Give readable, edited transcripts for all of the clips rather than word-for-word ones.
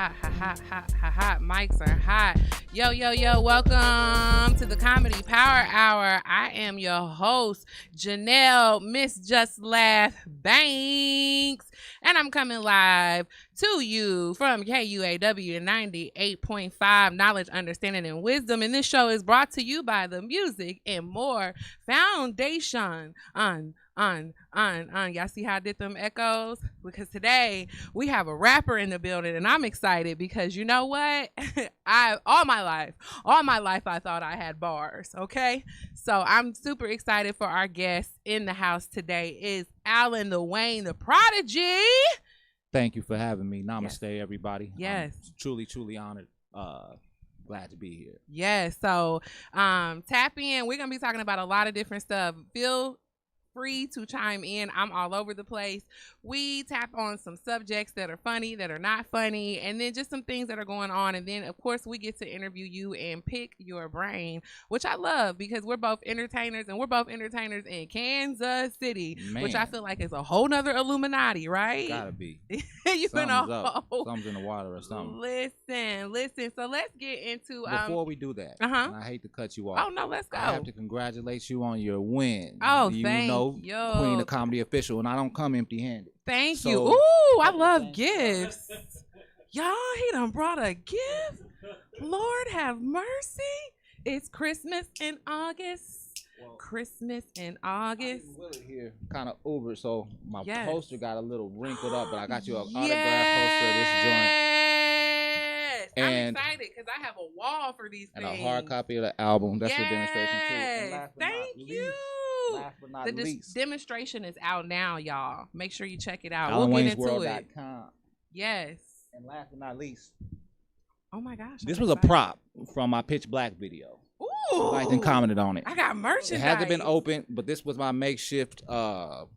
hot, hot, hot, hot, hot, hot. Mics are hot. Yo, yo, yo, welcome to the Comedy Power Hour. I am your host, Janelle Miss Just Laugh Banks. And I'm coming live to you from KUAW 98.5, Knowledge, Understanding, and Wisdom. And this show is brought to you by the Music and More Foundation. Y'all see how I did them echoes? Because today we have a rapper in the building, and I'm excited because you know what? All my life I thought I had bars, okay? So I'm super excited for our guest in the house today is Alan the Wayne, the Prodigy. Thank you for having me. Namaste, Yes. everybody. Yes. I'm truly honored. Glad to be here. Yes. So tap in. We're gonna be talking about a lot of different stuff. Feel free to chime in. I'm all over the place. We tap on some subjects that are funny, that are not funny, and then just some things that are going on. And then, of course, we get to interview you and pick your brain, which I love because we're both entertainers, and we're both entertainers in Kansas City, which I feel like is a whole nother Illuminati, right? Gotta be. You Something's know, up. Something's in the water or something. Listen. So let's get into Before we do that, and I hate to cut you off. Oh no, let's go. I have to congratulate you on your win. Oh, you thank know, you. Queen of Comedy Official, and I don't come empty-handed. Thank you. So, Ooh, I love gifts. Y'all, he done brought a gift. Lord have mercy. It's Christmas in August. Well, Christmas in August. Here, kind of Uber, so my Yes. poster got a little wrinkled up, but I got you an Yes. autographed poster of this joint. I'm And- excited because I have a wall for these And things. a hard copy of the album. That's the demonstration too. And Yes. last but not Thank least- you. Last but not The least, demonstration is out now, y'all. Make sure you check it out. We'll get into it. AlanWaynesWorld.com. Yes. And last but not least, Oh my gosh. this I'm was a excited. prop from my Pitch Black video. Ooh. Liked and commented on it. I got merchandise. It hasn't been opened, but this was my makeshift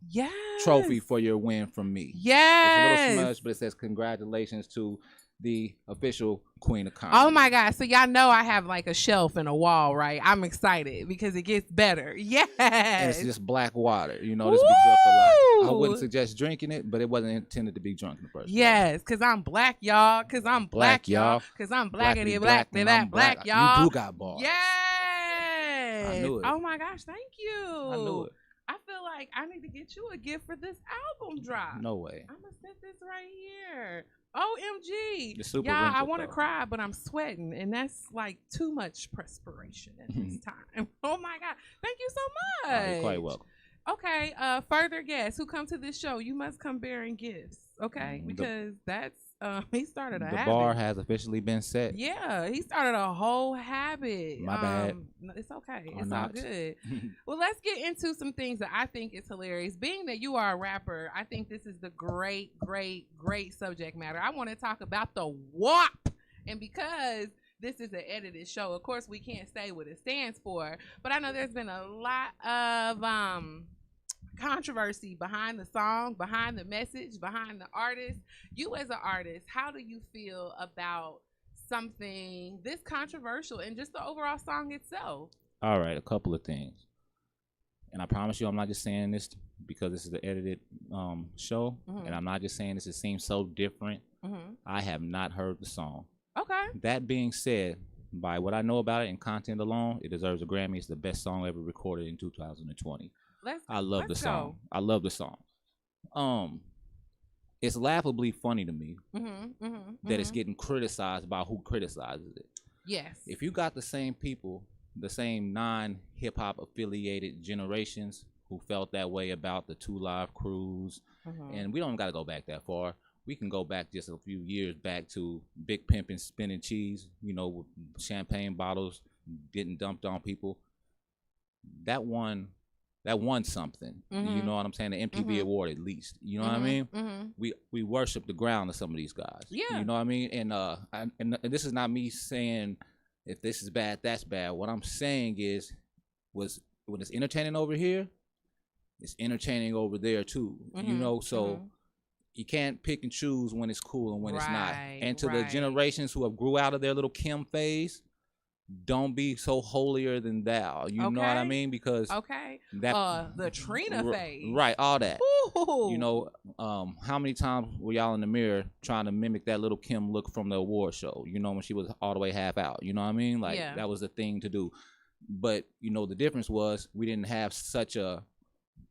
Yes. trophy for your win from me. Yes. It's a little smudged, but it says congratulations to the official Queen of Comedy. Oh my God. So y'all know I have like a shelf and a wall, right? I'm excited because it gets better. Yes. And it's just black water. You know, this be good for life. I Woo! wouldn't suggest drinking it, but it wasn't intended to be drunk in the first place. Yes, because I'm black, y'all. Because I'm black, y'all. Because I'm blackity black, and black, I'm black, y'all. You do got bars. Yes. I knew it. Oh my gosh. Thank you. I knew it. I feel like I need to get you a gift for this album drop. No way. I'm going to set this right here. OMG. It's super Yeah, I wrinkled, want to though. cry, but I'm sweating, and that's like too much perspiration at this time. Oh my God. Thank you so much. Oh, you're quite welcome. Okay, further guests who come to this show, you must come bearing gifts, okay? Because that's he started a The habit. bar has officially been set. Yeah, he started a whole habit. My bad. No, it's okay. Or It's not. all good. Well, let's get into some things that I think is hilarious. Being that you are a rapper, I think this is the great subject matter. I want to talk about the WAP. And because this is an edited show, of course, we can't say what it stands for. But I know there's been a lot of controversy behind the song, behind the message, behind the artist. You as an artist, how do you feel about something this controversial and just the overall song itself? All right, a couple of things. And I promise you, I'm not just saying this because this is the edited show. Mhm. And I'm not just saying this, it seems so different. Mm-hmm. I have not heard the song. Okay. That being said, by what I know about it and content alone, it deserves a Grammy. It's the best song ever recorded in 2020. I love the song. Go. I love the song. It's laughably funny to me that it's getting criticized by who criticizes it. Yes. If you got the same people, the same non-hip hop affiliated generations who felt that way about the 2 Live Crews, and we don't got to go back that far. We can go back just a few years back to Big Pimpin' Spinning Cheese, you know, with champagne bottles getting dumped on people. That won something. You know what I'm saying? The MTV award at least. You know what I mean? We worship the ground of some of these guys. Yeah. You know what I mean? And this is not me saying if this is bad, that's bad. What I'm saying is when it's entertaining over here, it's entertaining over there too. You know, so you can't pick and choose when it's cool and when it's not. And to the generations who have grew out of their little Kim phase, don't be so holier than thou. You know what I mean? Because that the Trina phase, right? All that. Ooh. You know, how many times were y'all in the mirror trying to mimic that little Kim look from the award show? You know, when she was all the way half out. You know what I mean? Like that was the thing to do. But you know, the difference was we didn't have such a.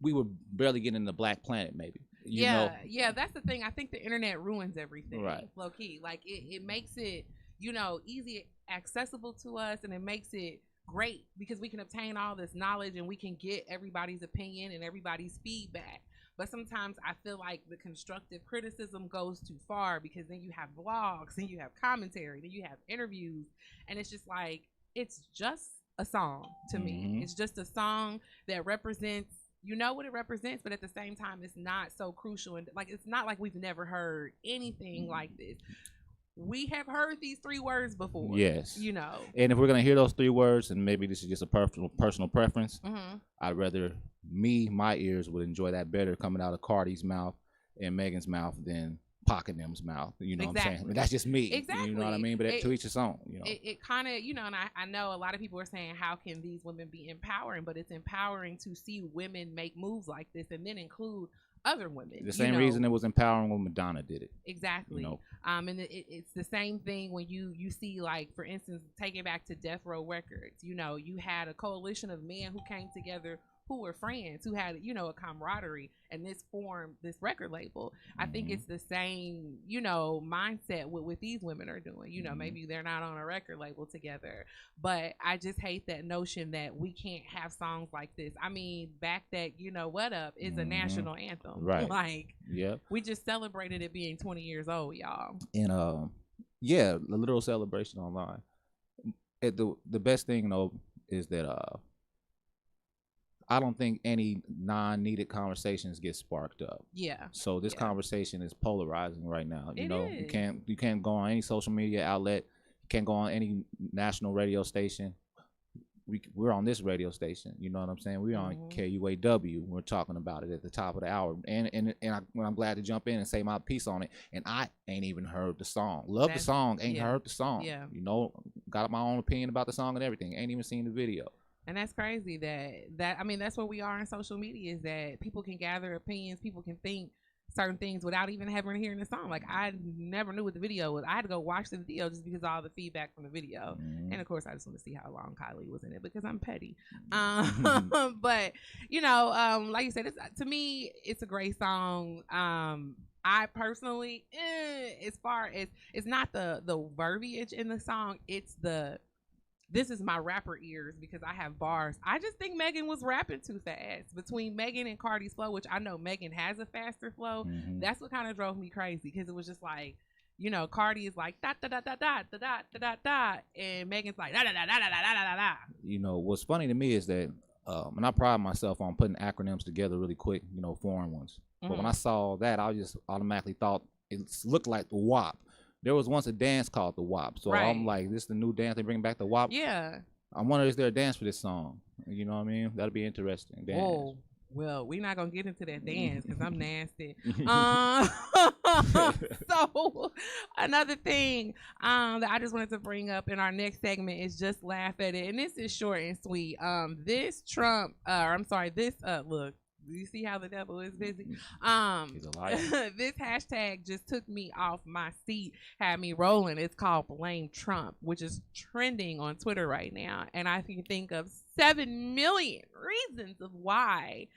We were barely getting the Black Planet, maybe. You know? That's the thing. I think the internet ruins everything, right? Low key, like it makes it, you know, easy, accessible to us, and it makes it great because we can obtain all this knowledge and we can get everybody's opinion and everybody's feedback. But sometimes I feel like the constructive criticism goes too far because then you have blogs, then you have commentary, then you have interviews, and it's just like it's just a song to me. It's just a song that represents. You know what it represents, but at the same time, it's not so crucial. And like, it's not like we've never heard anything like this. We have heard these 3 words before. Yes. You know. And if we're going to hear those 3 words, and maybe this is just a personal preference, I'd rather my ears would enjoy that better coming out of Cardi's mouth and Megan's mouth than Pac and them's mouth. You know what I'm saying? I mean, that's just me. Exactly. You know what I mean? But to each his own. You know. It kind of, you know, and I know a lot of people are saying, how can these women be empowering? But it's empowering to see women make moves like this and then include other women. The same reason it was empowering when Madonna did it. Exactly. You know? And it's the same thing when you see, like, for instance, take it back to Death Row Records. You know, you had a coalition of men who came together who were friends, who had, you know, a camaraderie, and this formed this record label. I think it's the same, you know, mindset what these women are doing. You know, maybe they're not on a record label together, but I just hate that notion that we can't have songs like this. I mean, Back That You Know What Up is a national anthem. Right. Like, we just celebrated it being 20 years old, y'all. And, the literal celebration online. The best thing, though, is that, I don't think any non-needed conversations get sparked up. Yeah. So this conversation is polarizing right now. You know, you can't go on any social media outlet. You can't go on any national radio station. We're on this radio station. You know what I'm saying? We're on KUAW. We're talking about it at the top of the hour. And I'm glad to jump in and say my piece on it. And I ain't even heard the song. Love the song. Ain't heard the song. Yeah. You know, got my own opinion about the song and everything. Ain't even seen the video. And that's crazy that I mean, that's what we are in social media, is that people can gather opinions, people can think certain things without even having hearing the song. Like, I never knew what the video was. I had to go watch the video just because of all the feedback from the video. And of course, I just want to see how long Kylie was in it because I'm petty. But you know, like you said, to me, it's a great song. I personally, as far as it's not the verbiage in the song, it's this is my rapper ears because I have bars. I just think Megan was rapping too fast. Between Megan and Cardi's flow, which I know Megan has a faster flow, that's what kind of drove me crazy, because it was just like, you know, Cardi is like da da da da da da da da da, and Megan's like da da da da da da da da. You know, what's funny to me is that, and I pride myself on putting acronyms together really quick, you know, foreign ones. But when I saw that, I just automatically thought it looked like the WAP. There was once a dance called the WAP. So I'm like, this is the new dance. They bring back the WAP. Yeah. I wonder, is there a dance for this song? You know what I mean? That'll be interesting. Dance. Whoa. Well, we're not going to get into that dance because I'm nasty. So another thing that I just wanted to bring up in our next segment is just laugh at it. And this is short and sweet. This look. Do you see how the devil is busy? He's a liar. This hashtag just took me off my seat, had me rolling. It's called Blame Trump, which is trending on Twitter right now. And I can think of 7 million reasons of why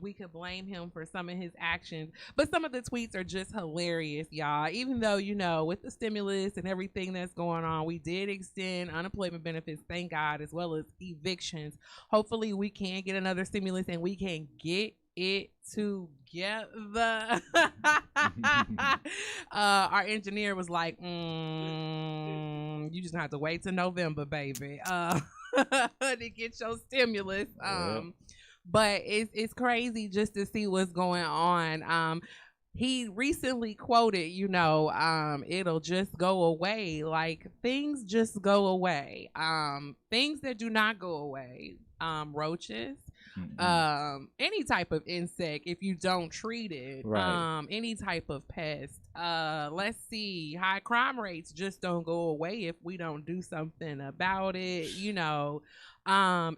we could blame him for some of his actions. But some of the tweets are just hilarious, y'all. Even though, you know, with the stimulus and everything that's going on, we did extend unemployment benefits, thank God, as well as evictions. Hopefully we can get another stimulus and we can get it together. Our engineer was like, you just have to wait till November, baby. To get your stimulus. But it's crazy just to see what's going on. He recently quoted, you know, it'll just go away. Like, things just go away. Things that do not go away. Roaches. any type of insect if you don't treat it. Right. Any type of pest. Let's see, high crime rates just don't go away if we don't do something about it. You know,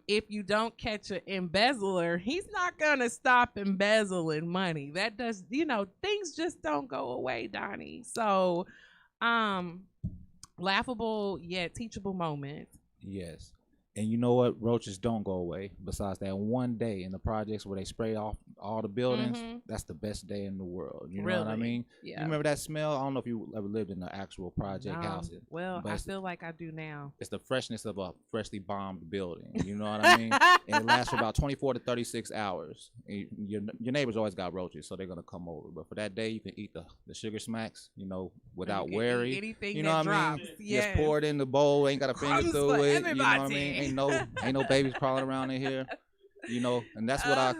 if you don't catch an embezzler, he's not gonna stop embezzling money. That does, you know, things just don't go away, Donnie. So, laughable yet teachable moments. Yes. And you know what? Roaches don't go away. Besides that one day in the projects where they spray off all the buildings, that's the best day in the world. You know what I mean? Yeah. You remember that smell? I don't know if you ever lived in an actual project house. Well, I feel like I do now. It's the freshness of a freshly bombed building. You know what I mean? And it lasts for about 24 to 36 hours. Your neighbors always got roaches, so they're going to come over. But for that day, you can eat the sugar smacks, you know, without worry. Anything you know that what I drops. mean? Yes. Just pour it in the bowl. Ain't got to finger Crumbs through for it. everybody. You know what I mean? Ain't no babies crawling around in here. You know, and that's what I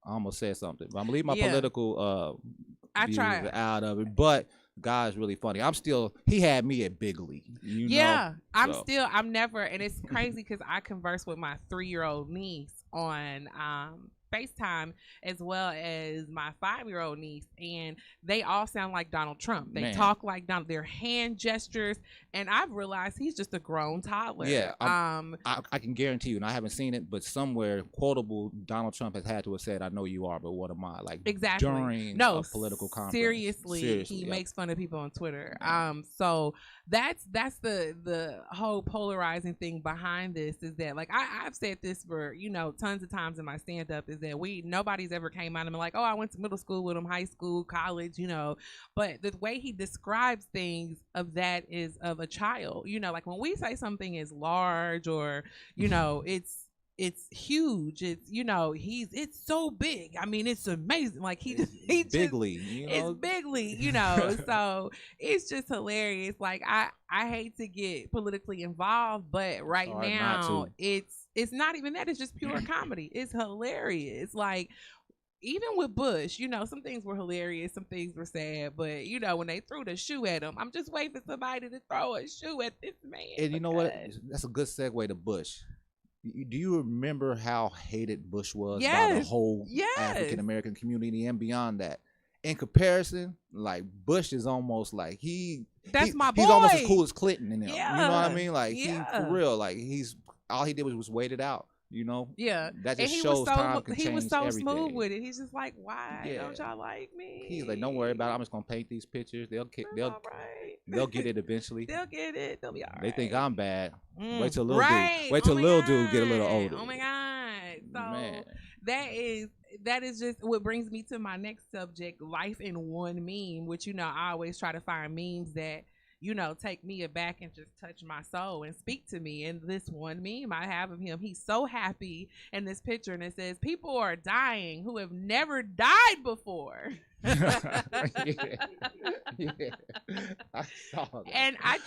almost said something, but I'm gonna leave my political views out of it. But God's really funny. He had me at Big League. You know? I'm never, and it's crazy because I converse with my 3-year-old niece on FaceTime as well as my 5-year-old niece, and they all sound like Donald Trump. They talk like Donald. Their hand gestures, and I've realized he's just a grown toddler. Yeah, I can guarantee you, and I haven't seen it, but somewhere quotable Donald Trump has had to have said, "I know you are, but what am I?" Like exactly during a political conference. Seriously, he makes fun of people on Twitter. So that's the whole polarizing thing behind this is that, like, I've said this for, you know, tons of times in my stand up, is that nobody's ever came out and been like, oh, I went to middle school with him, high school, college, you know, but the way he describes things of that is of a child. You know, like when we say something is large or, you know, it's huge, it's, you know, it's so big, I mean, it's amazing, like he bigly, you know? It's bigly, you know. So it's just hilarious. Like I hate to get politically involved, but right now it's not even that, it's just pure comedy. It's hilarious. Like even with Bush, you know, some things were hilarious, some things were sad, but you know, when they threw the shoe at him, I'm just waiting for somebody to throw a shoe at this man. And you know what? That's a good segue to Bush. Do you remember how hated Bush was by the whole African American community and beyond that? In comparison, like Bush is almost like he's almost as cool as Clinton in him. Yeah. You know what I mean? Like he for real. Like all he did was wait it out. You know? Yeah. That just shows time can change everything. He was so smooth with it. He's just like, why don't y'all like me? He's like, don't worry about it. I'm just gonna paint these pictures. They'll get it eventually. They'll get it. They'll be all right. They think I'm bad. Wait till little dude get a little older. Oh my God. So that is just what brings me to my next subject, life in one meme, which, you know, I always try to find memes that, you know, take me aback and just touch my soul and speak to me. And this one meme I have of him, he's so happy in this picture, and it says, people are dying who have never died before. Yeah. I saw that. And I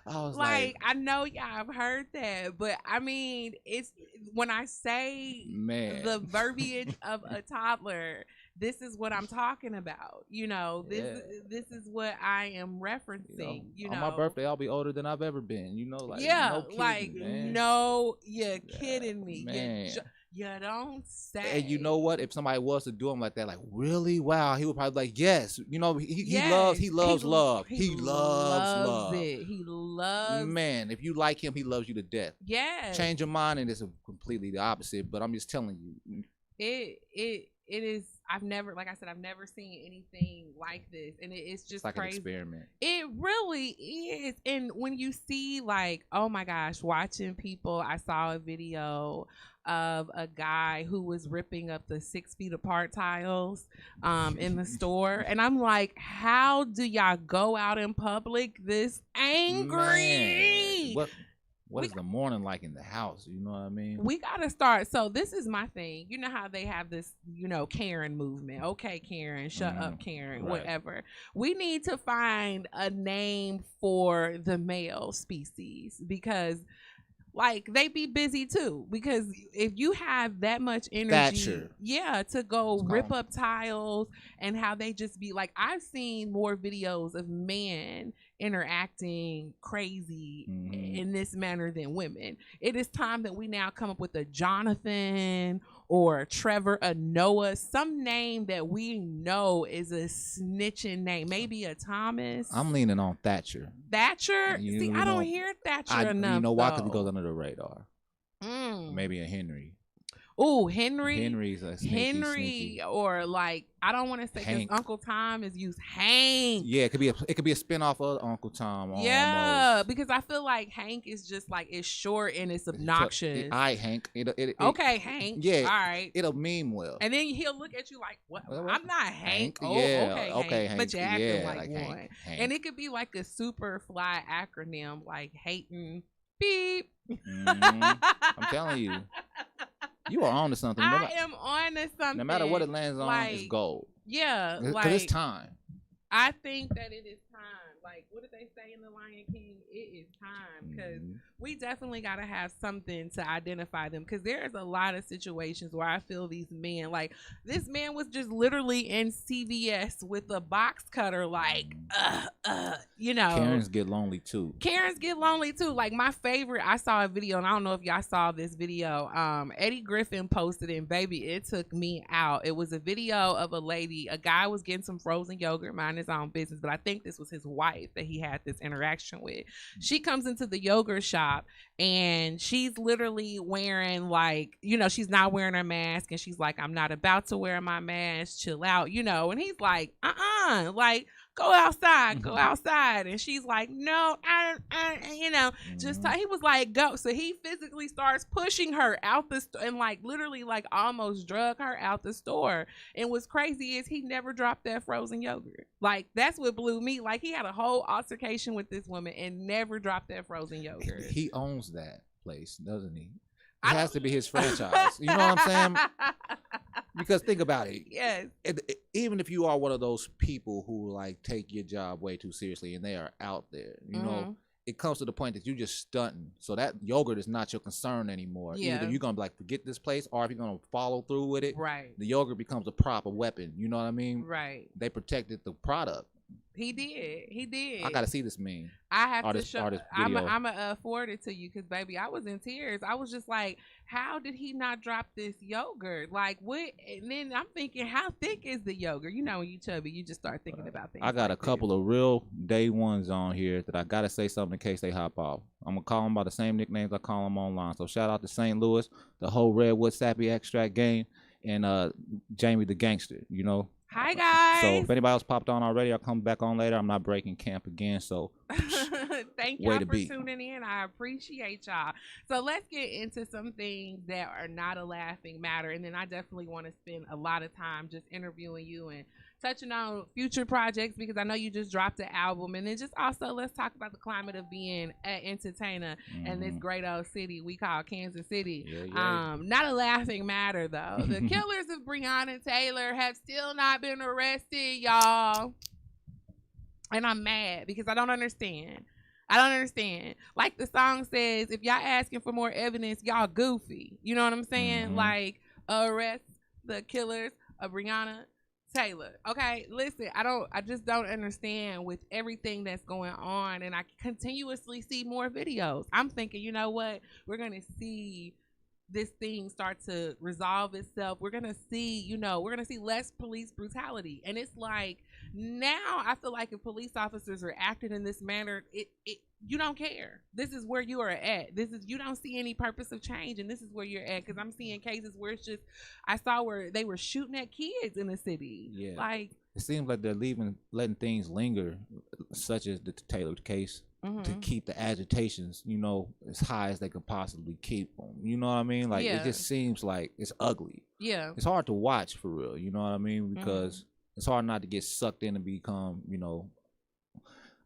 was like, I know y'all have heard that, but I mean, it's when I say the verbiage of a toddler, this is what I'm talking about. You know, this is what I am referencing. You know, on my birthday, I'll be older than I've ever been. You know, like you're kidding me. Man. You don't say. And you know what? If somebody was to do him like that, like, really? Wow, he would probably be like, yes. You know, he loves love. He loves love. He loves. Man, if you like him, he loves you to death. Yeah. Change your mind, and it's completely the opposite. But I'm just telling you, it is. I've never seen anything like this, and it's just like crazy. An experiment. It really is. And when you see, like, oh my gosh, watching people, I saw a video of a guy who was ripping up the 6 feet apart tiles in the store, and I'm like, how do y'all go out in public this angry? Man. What is the morning like in the house? You know what I mean? We got to start. So this is my thing. You know how they have this, you know, Karen movement. Okay, Karen, shut up, Karen, whatever. We need to find a name for the male species, because like they be busy too, because if you have that much energy, Thatcher. yeah, to go rip up tiles, and how they just be like, I've seen more videos of men interacting crazy in this manner than women. It is time that we now come up with a Jonathan or a Trevor, a Noah, some name that we know is a snitching name. Maybe a Thomas. I'm leaning on Thatcher. Thatcher? See, I don't hear Thatcher enough. You know why? Because he goes under the radar. Maybe a Henry. Oh, Henry. Henry's a sneaky. Or like, I don't want to say because Uncle Tom is used. Hank. Yeah, it could be a spinoff of Uncle Tom. Yeah, almost. because I feel like Hank is just like, it's short and it's obnoxious. All right, Hank. Okay, Hank. Yeah. All right. It'll meme well. And then he'll look at you like, what? I'm not Hank. Oh, yeah. Okay, Hank. But you're acting like one. Hank. And it could be like a super fly acronym like Hayton Beep. I'm telling you. You are on to something. I am on to something. No matter what it lands on, it's gold. Yeah. Because it's time. I think that it is time. Like, what did they say in The Lion King? It is time. Because we definitely got to have something to identify them. Because there's a lot of situations where I feel these men, like, this man was just literally in CVS with a box cutter, like, you know. Karens get lonely too. Like, my favorite, I saw a video, and I don't know if y'all saw this video. Eddie Griffin posted it, and baby, it took me out. It was a video of a guy was getting some frozen yogurt, minding his own business, but I think this was his wife that he had this interaction with. She comes into the yogurt shop, and she's literally wearing, like, you know, she's not wearing her mask, and she's like, I'm not about to wear my mask, chill out, you know. And he's like, like, go outside. And she's like, no, I you know, he was like, go. So he physically starts pushing her out the store, and like literally like almost drug her out the store. And what's crazy is he never dropped that frozen yogurt. Like, that's what blew me. Like, he had a whole altercation with this woman and never dropped that frozen yogurt. He owns that place, doesn't he? It has to be his franchise. You know what I'm saying? Because think about it. Yes. Even if you are one of those people who like take your job way too seriously and they are out there, you know, it comes to the point that you just stunting. So that yogurt is not your concern anymore. Yeah. Either you're going to be like, forget this place, or if you're going to follow through with it, right, the yogurt becomes a proper weapon. You know what I mean? Right. They protected the product. He did. I gotta see this meme. I have to show. I'm gonna forward it to you, because baby, I was in tears. I was just like, how did he not drop this yogurt? Like, what? And then I'm thinking, how thick is the yogurt? You know, when you chubby, you just start thinking about things. I got a couple of real day ones on here that I gotta say something in case they hop off. I'm gonna call them by the same nicknames I call them online. So shout out to St. Louis, the whole Redwood Sappy Extract gang, and Jamie the Gangster. You know. Hi guys. So if anybody else popped on already, I'll come back on later. I'm not breaking camp again, so thank y'all for tuning in. I appreciate y'all. So let's get into some things that are not a laughing matter, and then I definitely want to spend a lot of time just interviewing you and touching on future projects, because I know you just dropped an album. And then just also let's talk about the climate of being an entertainer in this great old city we call Kansas City. Not a laughing matter though. The killers of Breonna Taylor have still not been arrested, y'all. And I'm mad because I don't understand. Like the song says, if y'all asking for more evidence, y'all goofy. You know what I'm saying? Like, arrest the killers of Breonna Taylor. Okay, listen, I just don't understand with everything that's going on, and I continuously see more videos. I'm thinking, you know what? We're gonna see this thing start to resolve itself. We're gonna see, less police brutality. And it's like, now I feel like if police officers are acting in this manner, you don't care. This is where you are at. You don't see any purpose of change, and this is where you're at. Because I'm seeing cases where it's just, I saw where they were shooting at kids in the city. Yeah, like, it seems like they're letting things linger, such as the Taylor case, to keep the agitations, as high as they could possibly keep them. You know what I mean? Like, it just seems like it's ugly. Yeah, it's hard to watch for real. You know what I mean? Because it's hard not to get sucked in and become,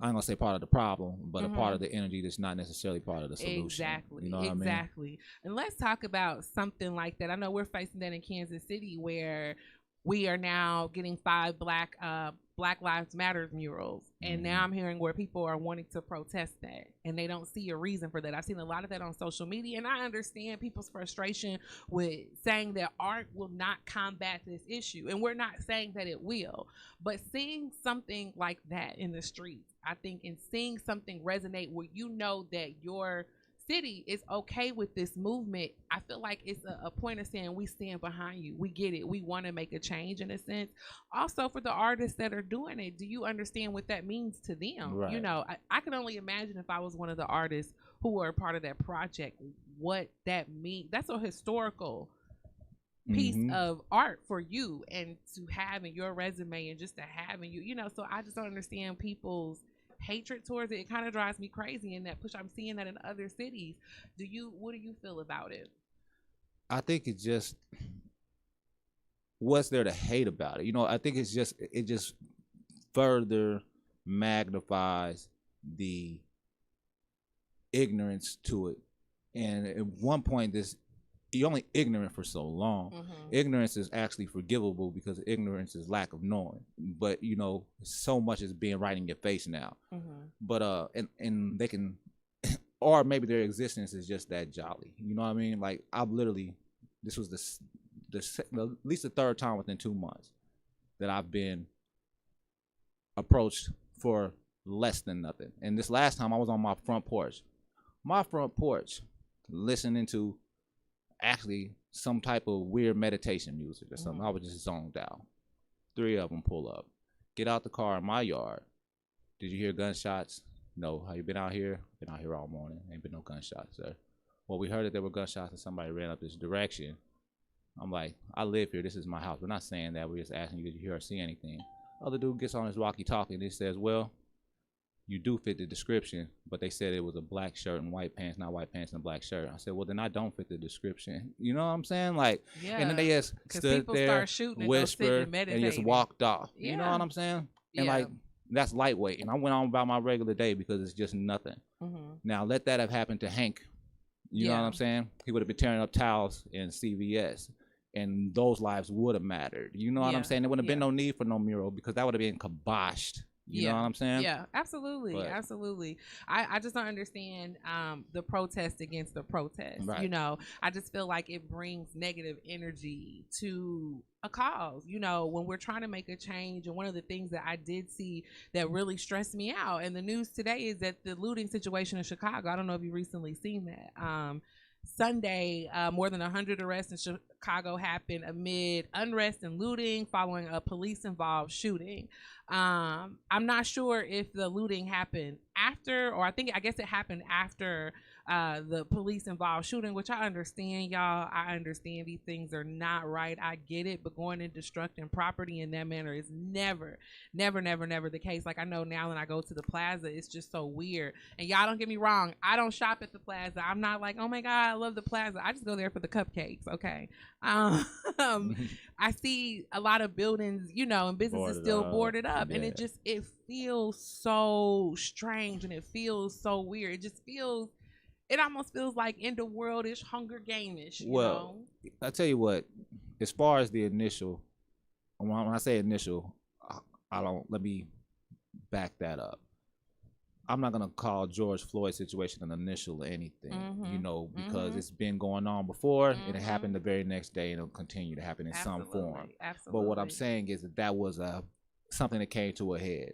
I ain't gonna say part of the problem, but a part of the energy that's not necessarily part of the solution. Exactly. You know what I mean? And let's talk about something like that. I know we're facing that in Kansas City, where we are now getting 5 Black Lives Matter murals, and now I'm hearing where people are wanting to protest that, and they don't see a reason for that. I've seen a lot of that on social media, and I understand people's frustration with saying that art will not combat this issue, and we're not saying that it will, but seeing something like that in the streets, I think, and seeing something resonate where you know that your city is okay with this movement, I feel like it's a point of saying we stand behind you. We get it. We want to make a change in a sense. Also, for the artists that are doing it, do you understand what that means to them? Right. You know, I can only imagine if I was one of the artists who were a part of that project, what that means. That's a historical piece of art for you, and to have in your resume, and just to have in you know, so I just don't understand people's hatred towards it. It kind of drives me crazy in that push. I'm seeing that in other cities. What do you feel about it? I think it's just, what's there to hate about it? You know, I think it just further magnifies the ignorance to it. And at one point, you're only ignorant for so long. Ignorance is actually forgivable because ignorance is lack of knowing. But you know, so much is being right in your face now. But and they can, or maybe their existence is just that jolly. You know what I mean? Like, I've literally, this was at least the third time within 2 months that I've been approached for less than nothing. And this last time I was on my front porch, listening to actually some type of weird meditation music or something. I was just zoned out. 3 of them pull up, get out the car in my yard. Did you hear gunshots? No. Have you been out here? Been out here all morning. Ain't been no gunshots, sir. Well, we heard that there were gunshots and somebody ran up this direction. I'm like, I live here. This is my house. We're not saying that. We're just asking you, did you hear or see anything? Other dude gets on his walkie-talkie and he says, well, you do fit the description, but they said it was a black shirt and white pants, not white pants and a black shirt. I said, well, then I don't fit the description. You know what I'm saying? Like, yeah. And then they just stood there, whispered, and just walked off. Yeah. You know what I'm saying? And like, that's lightweight. And I went on about my regular day because it's just nothing. Now, let that have happened to Hank. You know what I'm saying? He would have been tearing up towels in CVS. And those lives would have mattered. You know what I'm saying? There wouldn't have been no need for no mural because that would have been kiboshed. You know what I'm saying? Yeah, absolutely. But, absolutely. I just don't understand the protest against the protest. Right. You know, I just feel like it brings negative energy to a cause, you know, when we're trying to make a change. And one of the things that I did see that really stressed me out in the news today is that the looting situation in Chicago, I don't know if you've recently seen that. Sunday, more than 100 arrests in Chicago happened amid unrest and looting following a police-involved shooting. I'm not sure if the looting happened after, or I guess it happened after the police-involved shooting, which I understand, y'all. I understand these things are not right. I get it, but going and destructing property in that manner is never the case. Like, I know now when I go to the plaza, it's just so weird. And y'all don't get me wrong, I don't shop at the plaza. I'm not like, oh my God, I love the plaza. I just go there for the cupcakes, okay? I see a lot of buildings, you know, and businesses still boarded up. Yeah. And it feels so strange, and it feels so weird. It almost feels like end of world-ish, Hunger Game-ish, you know? I tell you what, as far as the initial, when I say initial, let me back that up. I'm not going to call George Floyd's situation an initial anything, you know, because it's been going on before, and it happened the very next day, and it'll continue to happen in some form. But what I'm saying is that was something that came to a head.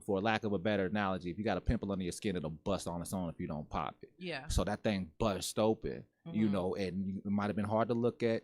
For lack of a better analogy, if you got a pimple under your skin, it'll bust on its own if you don't pop it. Yeah. So that thing burst open, you know, and it might have been hard to look at.